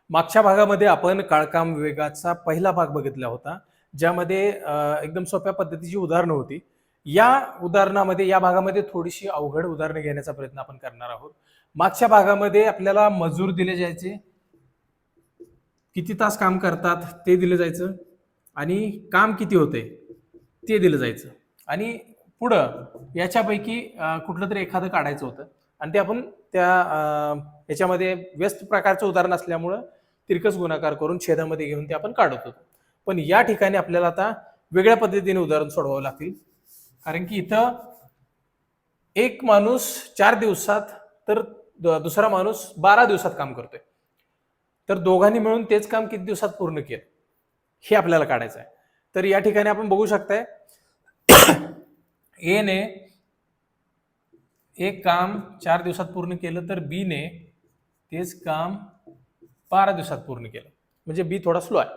मागच्या भागामध्ये आपण काळकाम विवेकाचा पहिला भाग बघितला होता, ज्यामध्ये एकदम सोप्या पद्धतीची उदाहरणं होती. या भागामध्ये थोडीशी अवघड उदाहरणं घेण्याचा प्रयत्न आपण करणार आहोत. मागच्या भागामध्ये आपल्याला मजूर दिले जायचे, किती तास काम करतात ते दिलं जायचं आणि काम किती होते ते दिलं जायचं आणि पुढं याच्यापैकी कुठलं तरी एखादं काढायचं होतं आणि ते आपण याच्यामध्ये व्यस्त प्रकारचं उदाहरण असल्यामुळं तिरकस गुणाकार करून छेदामध्ये घेऊन ते आपण काढत होतो. पण या ठिकाणी आपल्याला आता वेगळ्या पद्धतीने उदाहरण सोडवावं लागतील, कारण की इथं एक माणूस 4 दिवसात तर दुसरा माणूस 12 दिवसात काम करतोय. तर दोघांनी मिळून तेच काम किती दिवसात पूर्ण केलं हे आपल्याला काढायचं आहे. तर या ठिकाणी आपण बघू शकताय ए ने एक काम 4 दिवसात पूर्ण केलं तर बी ने तेच काम 12 दिवसात पूर्ण केलं. म्हणजे बी थोडा स्लो आहे.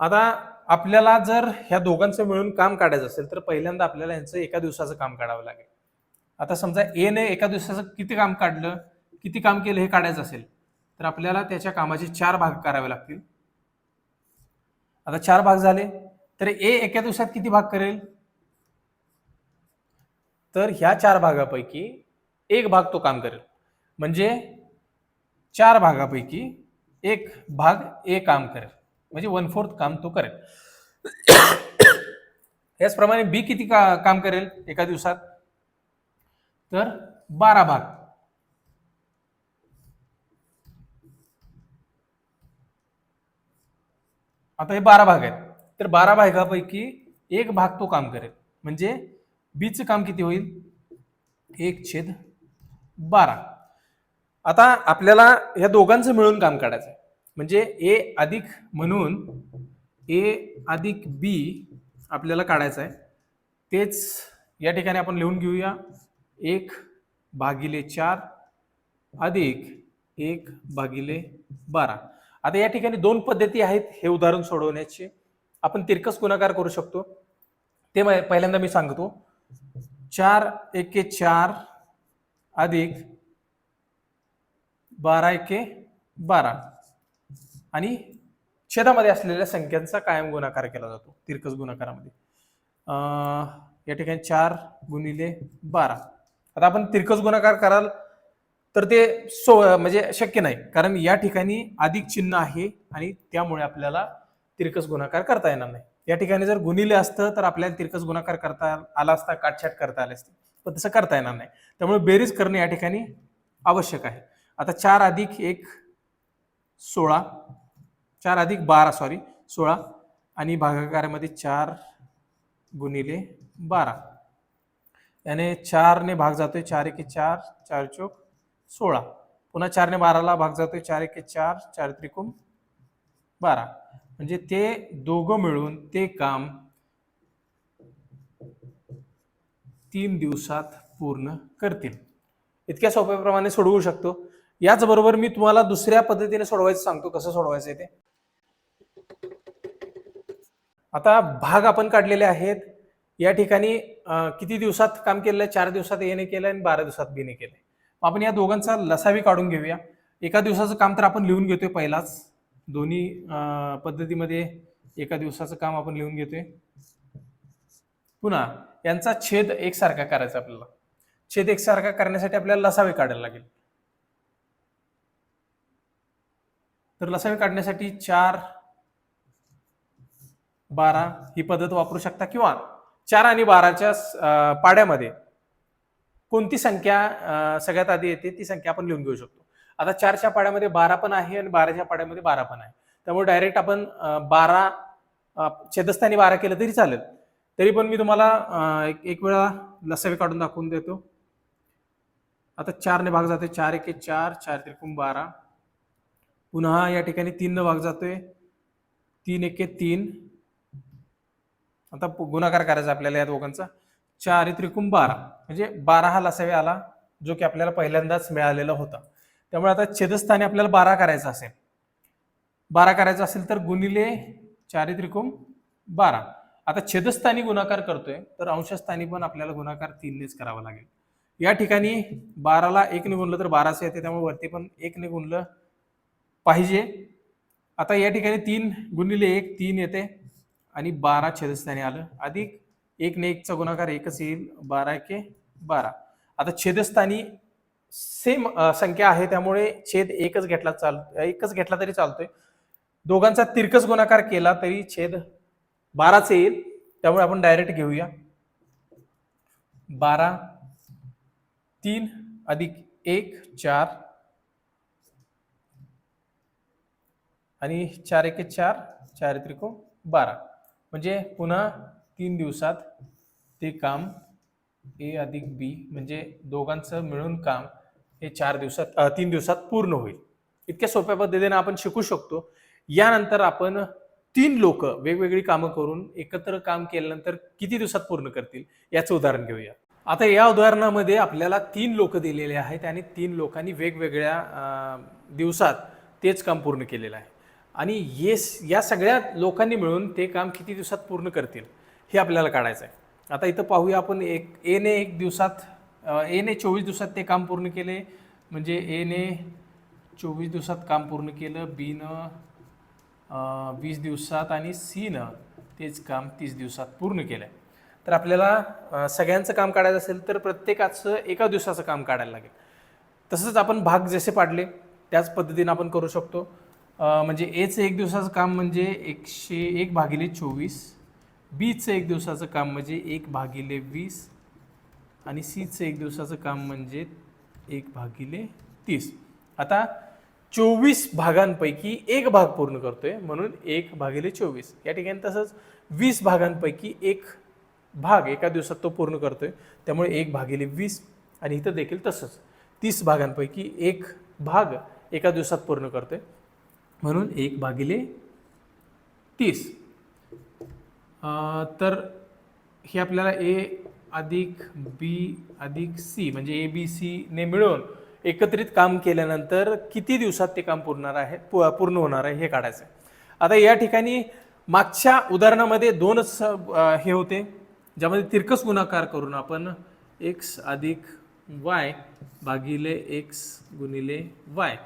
आता आपल्याला जर ह्या दोघांचं मिळून काम काढायचं असेल तर पहिल्यांदा आपल्याला यांचं एका दिवसाचं काम काढावं लागेल. आता समजा ए ने एका दिवसाचं किती काम काढलं, किती काम केलं हे काढायचं असेल तर आपल्याला त्याच्या कामाचे 4 भाग करावे लागतील. आता 4 भाग झाले तर ए एका दिवसात किती भाग करेल, तर ह्या 4 भागापैकी एक भाग तो काम करेल. म्हणजे 4 भागापैकी एक भाग ए काम करेल, म्हणजे 1/4 काम तो करेल. याचप्रमाणे बी किती काम करेल एका दिवसात, तर 12 भाग. आता हे 12 भाग आहेत, तर 12 भागापैकी एक भाग तो काम करेल. म्हणजे बीचं काम किती होईल, 1/12. आता आपल्याला ह्या दोघांचं मिळून काम काढायचं आहे. म्हणजे ए अधिक म्हणून ए अधिक बी आपल्याला काढायचं आहे. तेच या ठिकाणी आपण लिहून घेऊया, 1/4 अधिक 1/12. आता या ठिकाणी 2 पद्धती आहेत हे उदाहरण सोडवण्याची. आपण तिरकस गुणाकार करू शकतो, ते पहिल्यांदा मी सांगतो. 4 एके 4 अधिक 12 एके 12 आणि छेदामध्ये असलेल्या संख्यांचा कायम गुणाकार केला जातो तिरकस गुणाकारामध्ये. या ठिकाणी 4 गुणिले 12. आता आपण तिरकस गुणाकार कराल तर ते म्हणजे शक्य नाही, कारण या ठिकाणी अधिक चिन्ह आहे आणि त्यामुळे आपल्याला तिरकस गुणाकार करता येणार नाही. या ठिकाणी जर गुणिले असतं तर आपल्याला तिरकस गुणाकार करता आला असता, काटछाट करता आले असते, पण तसं करता येणार नाही. त्यामुळे बेरीज करणे या ठिकाणी आवश्यक आहे. आता 4 अधिक 1 16, 4 अधिक 12 16 आणि भागाकारामध्ये 4 गुणिले 12. याने 4 ने भाग जातोय, 4 एके 4 4 चौक 16. पुन्हा 4 ने 12ला भाग जातोय, 4 एके 4 4 त्रिकोण 12. म्हणजे ते दोघं मिळून ते काम 3 दिवसात पूर्ण करतील. इतक्या सोप्याप्रमाणे सोडवू शकतो. याचबरोबर मी तुम्हाला दुसऱ्या पद्धतीने सोडवायचं सांगतो, कसं सोडवायचं ते. आता भाग आपण काढलेले आहेत. या ठिकाणी किती दिवसात काम केलंय, 4 दिवसात ए ने केलंय आणि 12 दिवसात बी ने केलंय. आपण या दोघांचा लसावी काढून घेऊया. एका दिवसाचं काम तर आपण लिहून घेतोय पहिलाच, दोन्ही पद्धतीमध्ये एका दिवसाचं काम आपण लिहून घेतोय. पुन्हा यांचा छेद एकसारखा करायचा आपल्याला. छेद एकसारखा करण्यासाठी आपल्याला लसावी काढायला लागेल. तर लसावी काढण्यासाठी 4 12 ही पद्धत वापरू शकता, किंवा 4 आणि 12च्या पाड्यामध्ये कोणती संख्या सगळ्यात आधी येते ती संख्या आपण लिहून घेऊ शकतो. आता 4च्या पाड्यामध्ये 12 पण आहे आणि 12च्या पाड्यामध्ये 12 पण आहे. त्यामुळे डायरेक्ट आपण 12 छेदस्थानी 12 केलं तरी चालेल. तरी पण मी तुम्हाला एक वेळा लसावी काढून दाखवून देतो. आता 4 ने भाग जातोय, 4 एके 4 4 त्रिकोण 12. पुन्हा या ठिकाणी 3 ने भाग जातोय, 3 एके 3. आता गुणाकार करायचा आपल्याला या दोघांचा, 4 त्रिकोण 12. म्हणजे 12 हा लसावी आला, जो की आपल्याला पहिल्यांदाच मिळालेला होता. त्यामुळे आता छेदस्थानी आपल्याला 12 करायचं असेल, 12 करायचं असेल तर गुणिले 4 त्रिकोण 12. आता छेदस्थानी गुणाकार करतोय तर अंशस्थानी पण आपल्याला गुणाकार 3 नेच करावा लागेल. या ठिकाणी 12ला 1 ने गुणलं तर 12च येते, त्यामुळे वरती पण 1 ने गुणलं पाहिजे. आता या ठिकाणी 3 गुणिले 1 3 येते आणि 12 छेदस्थानी आलं, अधिक 1 ने 1 चा गुणाकार एकच येईल, 12 एके 12. आता छेदस्थानी सेम संख्या आहे त्यामुळे छेद एकच घेतला तरी चालतोय. दोघांचा तिरकस गुणाकार केला तरी छेद 12च येईल, त्यामुळे आपण डायरेक्ट घेऊया. 12 3 अधिक 1 4 आणि 4 एके 4 4 त्रिको 12. म्हणजे पुन्हा 3 दिवसात ते काम ए अधिक बी म्हणजे दोघांचं मिळून काम हे 3 दिवसात पूर्ण होईल. इतक्या सोप्या पद्धतीने आपण शिकू शकतो. यानंतर आपण 3 लोक वेगवेगळी कामं करून एकत्र काम केल्यानंतर किती दिवसात पूर्ण करतील याचं उदाहरण घेऊया. आता या उदाहरणामध्ये आपल्याला 3 लोक दिलेले आहेत आणि 3 लोकांनी वेगवेगळ्या दिवसात तेच काम पूर्ण केलेलं आहे आणि या सगळ्या लोकांनी मिळून ते काम किती दिवसात पूर्ण करतील हे आपल्याला काढायचं आहे. आता इथं पाहूया आपण ए ने 24 दिवसात ते काम पूर्ण केले, म्हणजे ए ने 24 दिवसात काम पूर्ण केलं, बी न 20 दिवसात आणि सी न तेच काम 30 दिवसात पूर्ण केलं. तर आपल्याला सगळ्यांचं काम काढायचं असेल तर प्रत्येकाचं एका दिवसाचं काम काढायला लागेल. तसंच आपण भाग जसे पाडले त्याच पद्धतीने आपण करू शकतो. म्हणजे एचं 1 दिवसाचं काम म्हणजे 1/24, बीचं 1 दिवसाचं काम म्हणजे 1/20 आणि सीचं 1 दिवसाचं काम म्हणजे 1/30. आता 24 भागांपैकी 1 भाग पूर्ण करतोय म्हणून 1/24. या ठिकाणी तसंच 20 भागांपैकी 1 भाग एका दिवसात तो पूर्ण करतोय त्यामुळे 1/20 आणि इथं देखील तसंच 30 भागांपैकी 1 भाग एका दिवसात पूर्ण करतोय म्हणून 1/30. तर हे आपल्याला ए अधिक बी अधिक सी म्हणजे ए बी सी ने मिळून एकत्रित काम केल्यानंतर किती दिवसात ते काम पूर्ण होणार आहे हे काढायचं आहे. आता या ठिकाणी मागच्या उदाहरणामध्ये 2च हे होते ज्यामध्ये तिरकस गुणाकार करून आपण एक्स अधिक वाय भागिले एक्स गुणिले वाय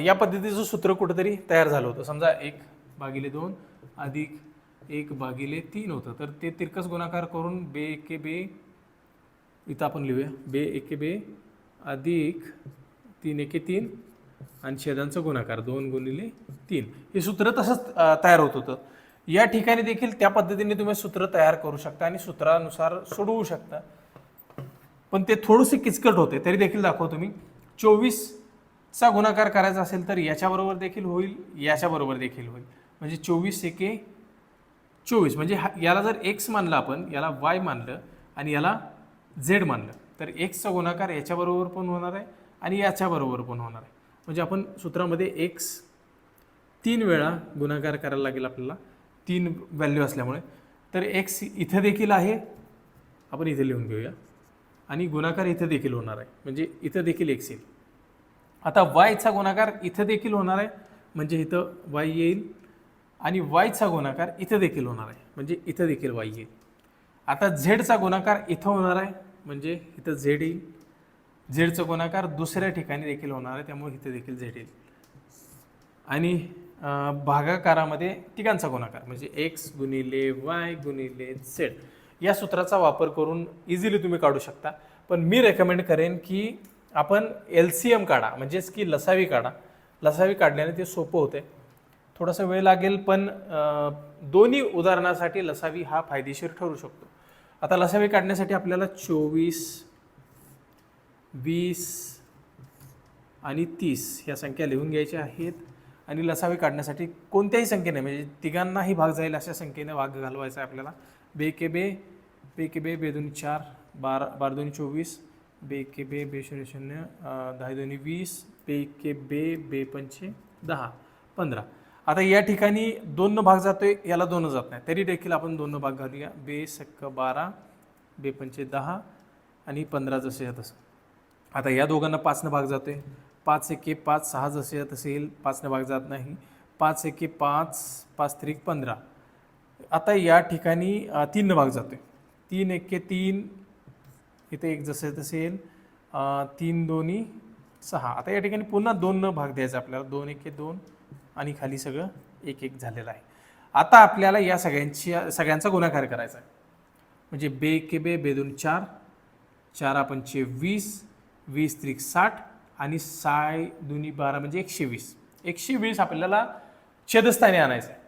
या पद्धतीचं सूत्र कुठेतरी तयार झालं होतं. समजा 1/2 अधिक 1/3 होतं, तर ते तिरकस गुणाकार करून बे एके बे इथं आपण लिहूया बे एके बे अधिक 3 एके 3 आणि छेदांचा गुणाकार 2 गुणिले 3 हे सूत्र तसंच तयार होत होतं. या ठिकाणी देखील त्या पद्धतीने तुम्ही सूत्र तयार करू शकता आणि सूत्रानुसार सोडवू शकता, पण ते थोडेसे किचकट होते तरी देखील दाखवतो मी. 24चा गुणाकार करायचा असेल तर याच्याबरोबर देखील होईल, याच्याबरोबर देखील होईल, म्हणजे 24 एके 24 म्हणजे याला जर एक्स मानलं आपण, याला वाय मानलं आणि याला झेड मानलं तर एक्सचा गुणाकार याच्याबरोबर पण होणार आहे आणि याच्याबरोबर पण होणार आहे. म्हणजे आपण सूत्रामध्ये एक्स 3 वेळा गुणाकार करायला लागेल आपल्याला 3 व्हॅल्यू असल्यामुळे. तर एक्स इथं देखील आहे, आपण इथे लिहून घेऊया, आणि गुणाकार इथं देखील होणार आहे म्हणजे इथं देखील एक्स येईल. आता वायचा गुणाकार इथं देखील होणार आहे म्हणजे इथं वाय येईल आणि वायचा गुणाकार इथं देखील होणार आहे म्हणजे इथं देखील वाय येईल. आता झेडचा गुणाकार इथं होणार आहे म्हणजे इथं झेड येईल. झेडचा गुणाकार दुसऱ्या ठिकाणी देखील होणार आहे त्यामुळे इथं देखील झेड येईल. आणि भागाकारामध्ये तिघांचा गुणाकार म्हणजे एक्स गुणिले वाय गुणिले झेड या सूत्राचा वापर करून इझिली तुम्ही काढू शकता. पण मी रेकमेंड करेन की आपण LCM काढा, म्हणजेच की लसावी काढा. लसावी काढल्याने ते सोपं होते, थोडासा वेळ लागेल पण दोन्ही उदाहरणासाठी लसावी हा फायदेशीर ठरू शकतो. आता लसावी काढण्यासाठी आपल्याला 24, 20 आणि 30 ह्या संख्या लिहून घ्यायच्या आहेत आणि लसावी काढण्यासाठी कोणत्याही संख्येने म्हणजे तिघांनाही भाग जाईल अशा संख्येने भाग घालवायचा आहे आपल्याला. बे के बे बे 2 4 12 2 24 बे के बे 0 0 10 2 20 बे के बे 5 10 15. आता या ठिकाणी 2 भाग जातोय, याला 2 जात नाही तरी देखील आपण 2 भाग घालूया. बे सक्क 12 बे 5 10 आणि 15 जसे तसं. आता या दोघांना 5 भाग जातोय, 5 एके 5 6 जसे तसे येईल, 5 भाग जात नाही. 5 एके 5 5 त्रिक 15. आता या ठिकाणी 3 भाग जातोय, 3 एके 3 इथे 1 जसे तसे येईल, 3 दोन्ही 6. आता या ठिकाणी पुन्हा 2 न भाग द्यायचा आपल्याला. 2 एके 2 आणि खाली सगळं 1 1 झालेलं आहे. आता आपल्याला या सगळ्यांचा गुणाकार करायचा आहे. म्हणजे बे एके बे, बे 2 4, 4 पंचे 20, 20 त्रिक 60 आणि 6 दुनी 12 म्हणजे 120. 120 आपल्याला छेदस्थानी आणायचं आहे.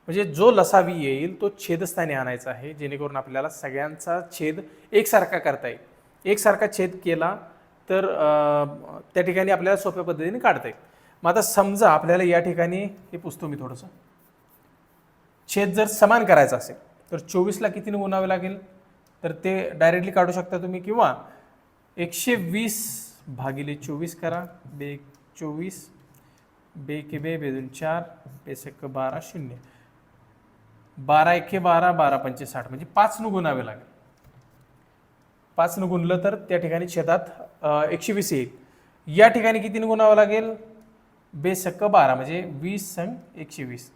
म्हणजे जो लसावी येईल तो छेदस्थानी आणायचा आहे, जेणेकरून आपल्याला सगळ्यांचा छेद एकसारखा करता येईल. एकसारखा छेद केला तर त्या ठिकाणी आपल्याला सोप्या पद्धतीने काढता येईल. मग आता समजा आपल्याला या ठिकाणी हे पुसतो मी थोडंसं. छेद जर समान करायचा असेल तर 24ला कितीने गुणावे लागेल, तर ते डायरेक्टली काढू शकता तुम्ही, किंवा 120 भागिले 24 करा. बे 24, बे के बे, बे 2 4, बे सक 12 0, 12 एके 12, 12 पंचे 60 म्हणजे 5 न गुणावे लागेल. 5 न गुणलं तर त्या ठिकाणी छेदात 120 येईल. या ठिकाणी कितीने गुणावं लागेल, बे सक 12 म्हणजे 20 संग 120.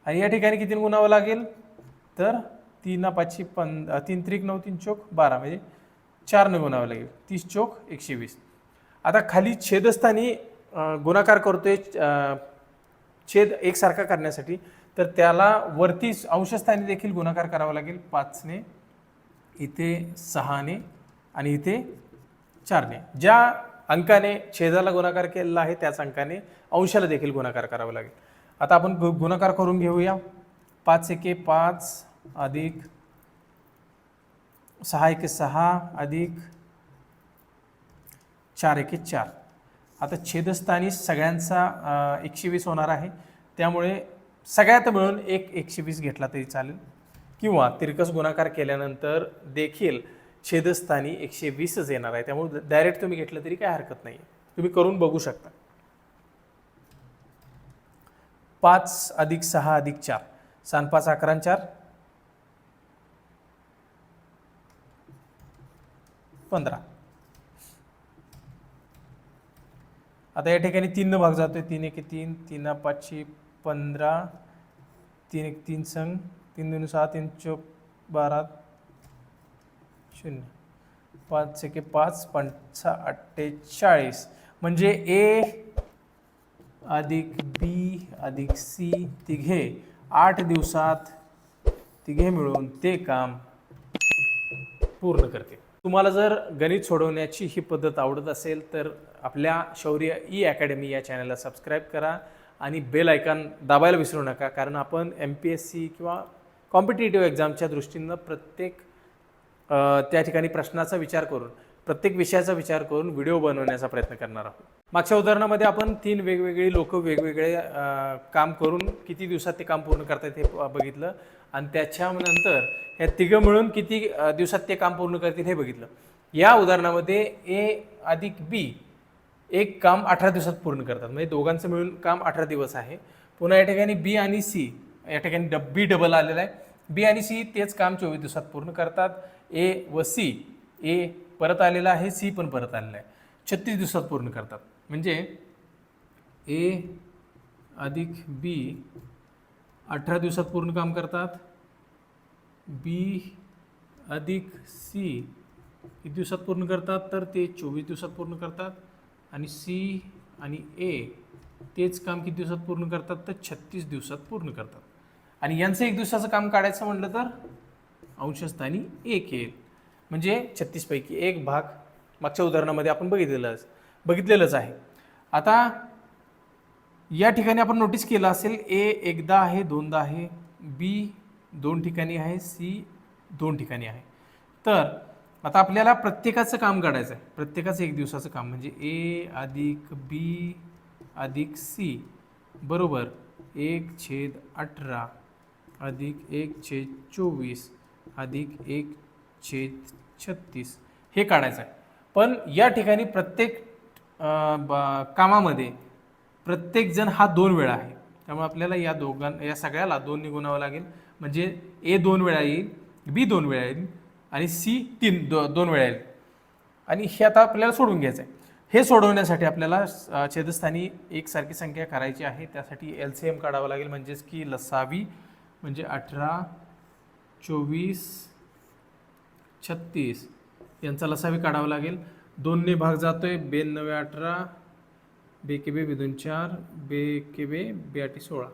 आणि या ठिकाणी कितीने गुणावं लागेल, तर 3 5 3 त्रिक 9 3 चोक 12 म्हणजे 4 न गुणावं लागेल. 30 चोक 120. आता खाली छेदस्थानी गुणाकार करतोय छेद एकसारखा करण्यासाठी, तर त्याला वरती अंशस्थानी देखील गुणाकार करावा लागेल. 5ने, इथे 6ने आणि इथे 4ने. ज्या अंकाने छेदाला गुणाकार केलेला आहे त्याच अंकाने अंशाला देखील गुणाकार करावा लागेल. आता आपण गुणाकार करून घेऊया. 5 एके 5 अधिक 6 एके 6 अधिक 4 एके 4. आता छेदस्थानी सगळ्यांचा 120 होणार आहे, त्यामुळे सगळ्यात मिळून 120 घेतला तरी चालेल, किंवा तिरकस गुणाकार केल्यानंतर देखील छेदस्थानी 120च येणार आहे. त्यामुळे डायरेक्ट तुम्ही घेतलं तरी काय हरकत नाही, तुम्ही करून बघू शकता. 5 अधिक 6 अधिक 4, 6 5 11 4 15. आता या ठिकाणी 3 न भाग जातोय. 3 एके 3, 3 5 15, 3 एक 3 संग 3 2 6, 3 चौक 12 0, 5 एके 5 5 48. म्हणजे ए अधिक बी अधिक सी तिघे 8 दिवसात तिघे मिळून ते काम पूर्ण करते. तुम्हाला जर गणित सोडवण्याची ही पद्धत आवडत असेल तर आपल्या शौर्य ई अकॅडमी या चॅनलला सबस्क्राईब करा आणि बेल आयकॉन दाबायला विसरू नका, कारण आपण MPSC किंवा कॉम्पिटिटिव्ह एक्झामच्या दृष्टीनं प्रत्येक त्या ठिकाणी प्रश्नाचा विचार करून, प्रत्येक विषयाचा विचार करून व्हिडिओ बनवण्याचा प्रयत्न करणार आहोत. मागच्या उदाहरणामध्ये आपण 3 वेगवेगळी लोक वेगवेगळे काम करून किती दिवसात ते काम पूर्ण करतात हे बघितलं, आणि त्याच्यानंतर हे तिघं मिळून किती दिवसात ते काम पूर्ण करतील हे बघितलं. या उदाहरणामध्ये ए अधिक बी एक काम 18 दिवसात पूर्ण करतात, म्हणजे दोघांचं मिळून काम 18 दिवस आहे. पुन्हा या ठिकाणी बी आणि सी, या ठिकाणी बी डबल आलेला आहे, बी आणि सी तेच काम 24 दिवसात पूर्ण करतात. ए व सी, ए परत आलेला आहे, सी पण परत आलेला आहे, 36 दिवसात पूर्ण करतात. म्हणजे ए अधिक बी 18 दिवसात पूर्ण काम करतात, बी अधिक सी किती दिवसात पूर्ण करतात, तर ते 24 दिवसात पूर्ण करतात, आणि सी आणि ए तेच काम किती दिवसात पूर्ण करतात, तर 36 दिवसात पूर्ण करतात. आणि यांचं 1 दिवसाचं काम काढायचं म्हटलं तर अंशस्थानी 1 येईल, म्हणजे 36 पैकी 1 भाग मागच्या उदाहरणामध्ये आपण बघितलेलंच आहे. आता या ठिकाणी आपण नोटीस केलं असेल, ए एकदा आहे, दोनदा आहे, बी 2 ठिकाणी आहे, सी 2 ठिकाणी आहे. तर आता आपल्याला प्रत्येकाचं काम काढायचं आहे, प्रत्येकाचं 1 दिवसाचं काम. म्हणजे ए अधिक बी अधिक सी बरोबर 1/18 अधिक 1/24 अधिक 1/36 हे काढायचं आहे. पण या ठिकाणी प्रत्येक कामामध्ये प्रत्येकजण हा 2 वेळा आहे, त्यामुळे आपल्याला या सगळ्याला 2 ने गुणावं लागेल. म्हणजे ए 2 वेळा येईल, बी 2 वेळा येईल आणि सी 2 वेळा येईल. आणि हे आता आपल्याला सोडून घ्यायचं आहे. हे सोडवण्यासाठी आपल्याला छेदस्थानी एकसारखी संख्या करायची आहे, त्यासाठी LCM काढावं लागेल. म्हणजेच की लसावी म्हणजे 18 24 36 यांचा लसावी काढावा लागेल. 2 ने भाग जातोय, 92 18, बे के बे 2 4, बे के बे 8 16.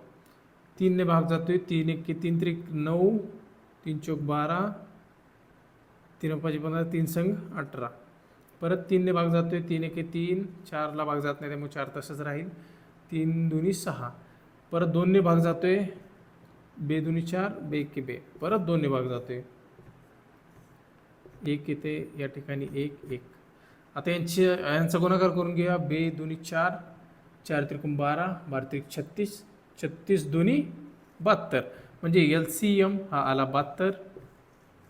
3 ने भाग जातोय, 3 1 3 त्रिक 9, 3 चौक 12, 3 5 15, 3 संघ 18. परत 3 ने भाग जातोय, 3 1 3, 4 ला भाग जात नाही त्यामुळे 4 तसंच राहील. 3 2 6. परत 2 ने भाग जातोय, बे 2 4, बे के बे. परत 2 ने भाग जातोय, 1 येते या ठिकाणी 1 1. आता यांचा गुणाकार करून घेऊया. बे 2 4, 4 त्रिकोण 12, 12 त्रिक 36, 36 2 72. म्हणजे LCM हा आला 72,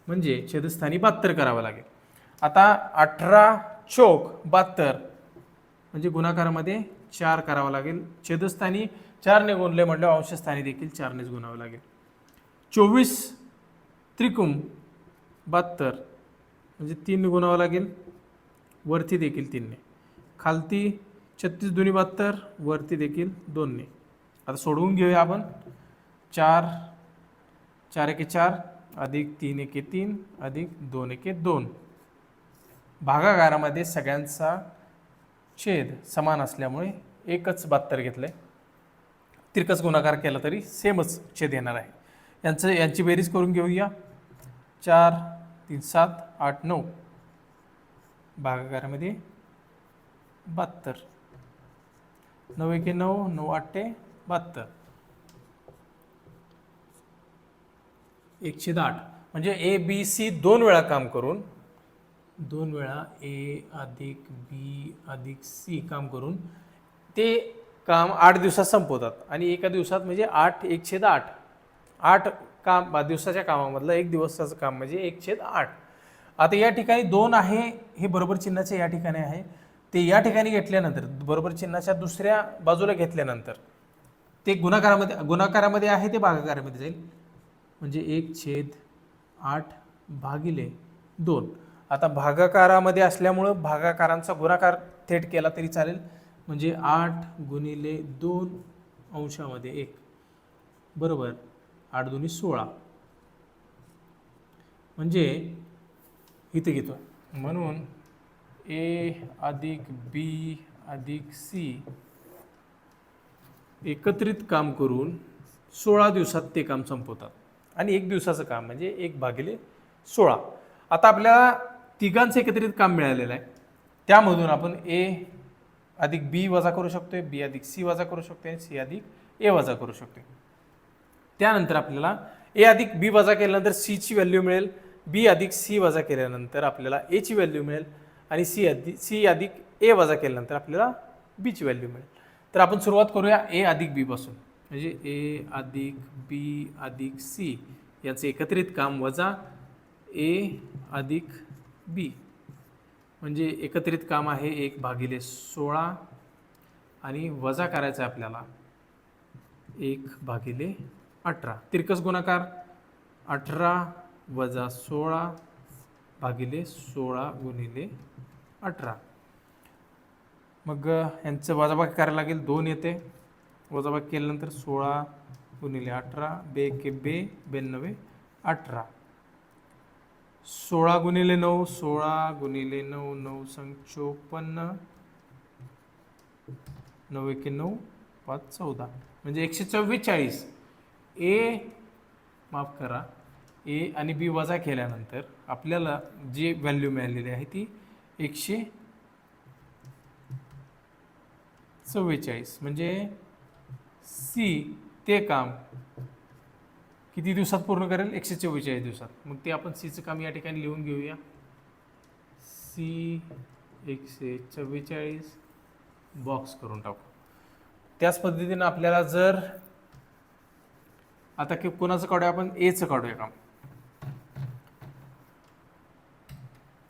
म्हणजे छेदस्थानी 72 करावं लागेल. आता 18 चौक 72 म्हणजे गुणाकारामध्ये 4 करावं लागेल. छेदस्थानी 4 ने गुणले म्हटल्यावर अंशस्थानी देखील 4 नेच गुणावं लागेल. 24 त्रिकोण 72 म्हणजे 3 ने गुणावं लागेल, वरती देखील 3 ने. खालती 36 2 72, वरती देखील 2 ने. आता सोडवून घेऊया आपण. 4 4 1 4 अधिक 3 1 3 अधिक 2 1 2. भागाकारामध्ये सगळ्यांचा छेद समान असल्यामुळे एकच 72 घेतलंय. तिरकस गुणाकार केला तरी सेमच छेद येणार आहे. यांची बेरीज करून घेऊया. 4 3 7 8 9, भागाकारामध्ये 72, 9 1 9, 9 8 72, 1/8. म्हणजे ए बी सी 2 वेळा काम करून, 2 वेळा ए अधिक बी अधिक सी काम करून ते काम 8 दिवसात संपवतात. आणि एका दिवसात म्हणजे 8 1/8. 8 काम दिवसाच्या कामामधलं 1 दिवसाचं काम म्हणजे 1/8. आता या ठिकाणी 2 आहे, हे बरोबर चिन्हाचे या ठिकाणी आहे. ते या ठिकाणी घेतल्यानंतर बरोबर चिन्हाच्या दुसऱ्या बाजूला घेतल्यानंतर ते गुणाकारामध्ये आहे ते भागाकारामध्ये जाईल. म्हणजे 1/8 भागिले 2. आता भागाकारामध्ये असल्यामुळं भागाकारांचा गुणाकार थेट केला तरी चालेल. म्हणजे 8 गुणिले 2 अंशामध्ये 1 बरोबर 8 2 16. म्हणजे इथे घेतो. म्हणून ए अधिक बी अधिक सी एकत्रित काम करून 16 दिवसात ते काम संपवतात. आणि 1 दिवसाचं काम म्हणजे 1/16. आता आपल्याला तिघांचं एकत्रित काम मिळालेलं आहे. त्यामधून आपण ए अधिक बी वजा करू शकतोय, बी अधिक सी वजा करू शकतोय, सी अधिक ए वजा करू शकतोय. त्यानंतर आपल्याला ए अधिक बी वजा केल्यानंतर सी ची व्हॅल्यू मिळेल, बी अधिक सी वजा केल्यानंतर आपल्याला ए ची व्हॅल्यू मिळेल, आणि सी अधिक ए वजा केल्यानंतर आपल्याला बी ची व्हॅल्यू मिळेल. तर आपण सुरुवात करूया ए अधिक बी पासून. म्हणजे ए अधिक बी अधिक सी याचं एकत्रित काम वजा ए अधिक बी, म्हणजे एकत्रित काम आहे 1/16 आणि वजा करायचं आहे आपल्याला 1/18. तिरकस गुणाकार 18 वजा 16 भागिले 16 गुणिले 18. मग यांचं वजाबाकी करायला लागेल. 2 येते, वजाबाकी केल्यानंतर 16 गुणिले 18, बे के बे 92 18. 16 गुणिले 9, 16 गुणिले 9, 9 संग 54, 9 1 9, 5 14. म्हणजे 144. ए माफ करा, ए आणि बी वजा केल्यानंतर आपल्याला जी व्हॅल्यू मिळालेली आहे ती 144. म्हणजे सी ते काम किती दिवसात पूर्ण करेल? 144 दिवसात. मग ते आपण सीचं काम या ठिकाणी लिहून घेऊया. सी 144 बॉक्स करून टाकू. त्याच पद्धतीनं आपल्याला जर आता कोणाचं काढूया आपण? एचं काढूया काम.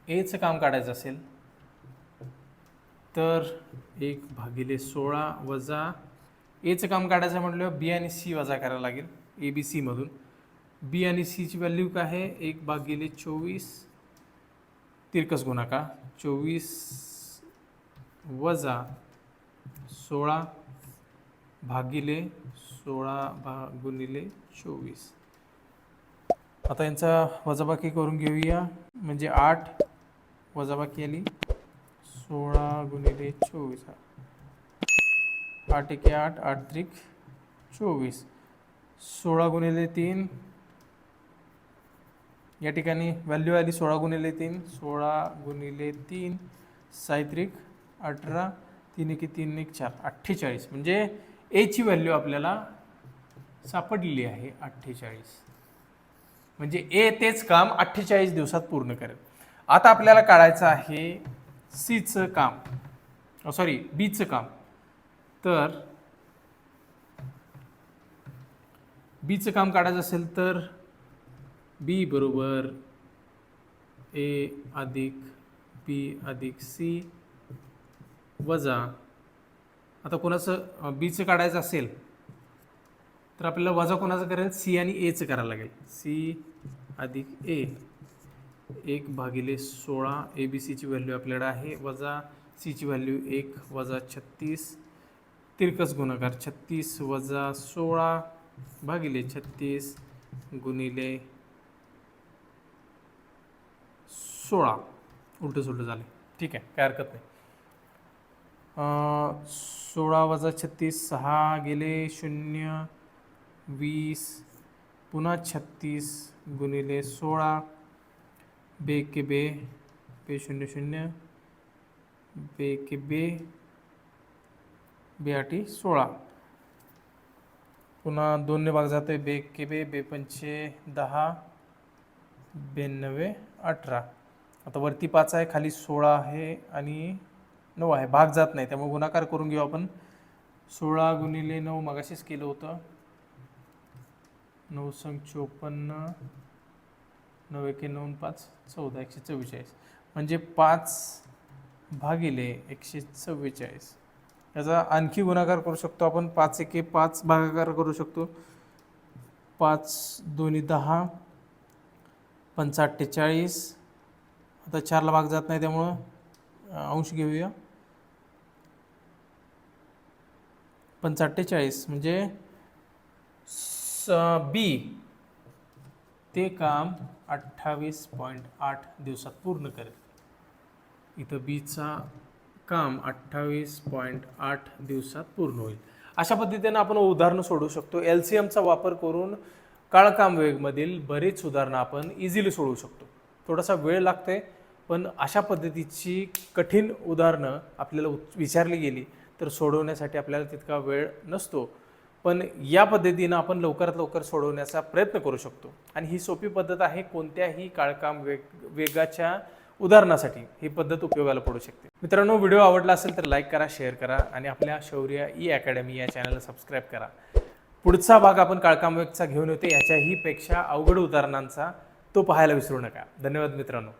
एचं काम काढायचं असेल तर 1/16 वजा एचं काम काढायचं म्हटलं बी आणि सी वजा करायला लागेल ए बी सी मधून. बी आणि सीची व्हॅल्यू काय आहे? 1/24 तिरकस गुणाकार 24 वजा 16 भागिले 16 गुणिले 24. आता यांचा वजाबाकी करून घेऊया. म्हणजे 8 वजाबाकी आली 16 गुणिले 24, 8 एके 8, 8 त्रिक 24, 16 गुणिले 3, या ठिकाणी व्हॅल्यू आली 16 गुणिले 3, 16 गुणिले 3, 6 त्रिक 18, 3 एके 3 एक 4, 48, म्हणजे ए ची व्हॅल्यू आपल्याला सापडलेली आहे 48. म्हणजे ए तेच काम 48 दिवसात पूर्ण करेल. आता आपल्याला काढायचं आहे सीचं काम, सॉरी बीचं काम. तर बीचं काम काढायचं असेल तर बी बरोबर ए अधिक बी अधिक सी वजा, आता कोणाचं बीचं काढायचं असेल तर आपल्याला वजा कोणाचं करेल, सी आणि एचं करायला लागेल. सी अधिक ए 1/16, ए बी सीची व्हॅल्यू आपल्याकडे आहे, वजा सीची व्हॅल्यू 1 वजा 36, तिरकस गुणाकार 36 वजा 16 भागिले 36 गुणिले 16. उलटं सुलटं झाले, ठीक आहे, काय हरकत नाही. 16 वजा 36, 6 गेले 0, 20 पुन्हा 36 गुणिले 16, बे के बे, बे 0 0, बे के बे, बे 8 16, पुन्हा 2 ने भाग जातोय, बे के बे, बे 5 10, 92 18. आता वरती 5 आहे, खाली 16 आहे आणि 9 आहे, भाग जात नाही त्यामुळे गुणाकार करून घेऊ आपण. 16 गुणिले 9 मगाशीच केलं होतं, 9 संग 54, 9 एके 9 5 14, 144, म्हणजे 5 भागिले 144. याचा आणखी गुणाकार करू शकतो आपण, 5 एके 5 भागाकार करू शकतो, 5 दोन्ही 10, 5 48. आता 4ला भाग जात नाही त्यामुळं अंश घेऊया, 5 48, म्हणजे बी ते काम 28.8 दिवसात पूर्ण करेल. इथं बीचा काम 28.8 दिवसात पूर्ण होईल. अशा पद्धतीने आपण उदाहरणं सोडवू शकतो. LCMचा वापर करून काळकाम वेगमधील बरेच उदाहरणं आपण इझिली सोडवू शकतो. थोडासा वेळ लागते, पण अशा पद्धतीची कठीण उदाहरणं आपल्याला विचारली गेली तर सोडवण्यासाठी आपल्याला तितका वेळ नसतो, पण या पद्धतीनं आपण लवकरात लवकर सोडवण्याचा प्रयत्न करू शकतो. आणि ही सोपी पद्धत आहे, कोणत्याही काळकाम वेगाच्या उदाहरणासाठी ही पद्धत उपयोगाला पडू शकते. मित्रांनो, व्हिडिओ आवडला असेल तर लाईक करा, शेअर करा आणि आपल्या शौर्य अकॅडमी या चॅनलला सबस्क्राईब करा. पुढचा भाग आपण काळकाम वेगचा घेऊन येतो, याच्याही पेक्षा अवघड उदाहरणांचा, तो पाहायला विसरू नका. धन्यवाद मित्रांनो.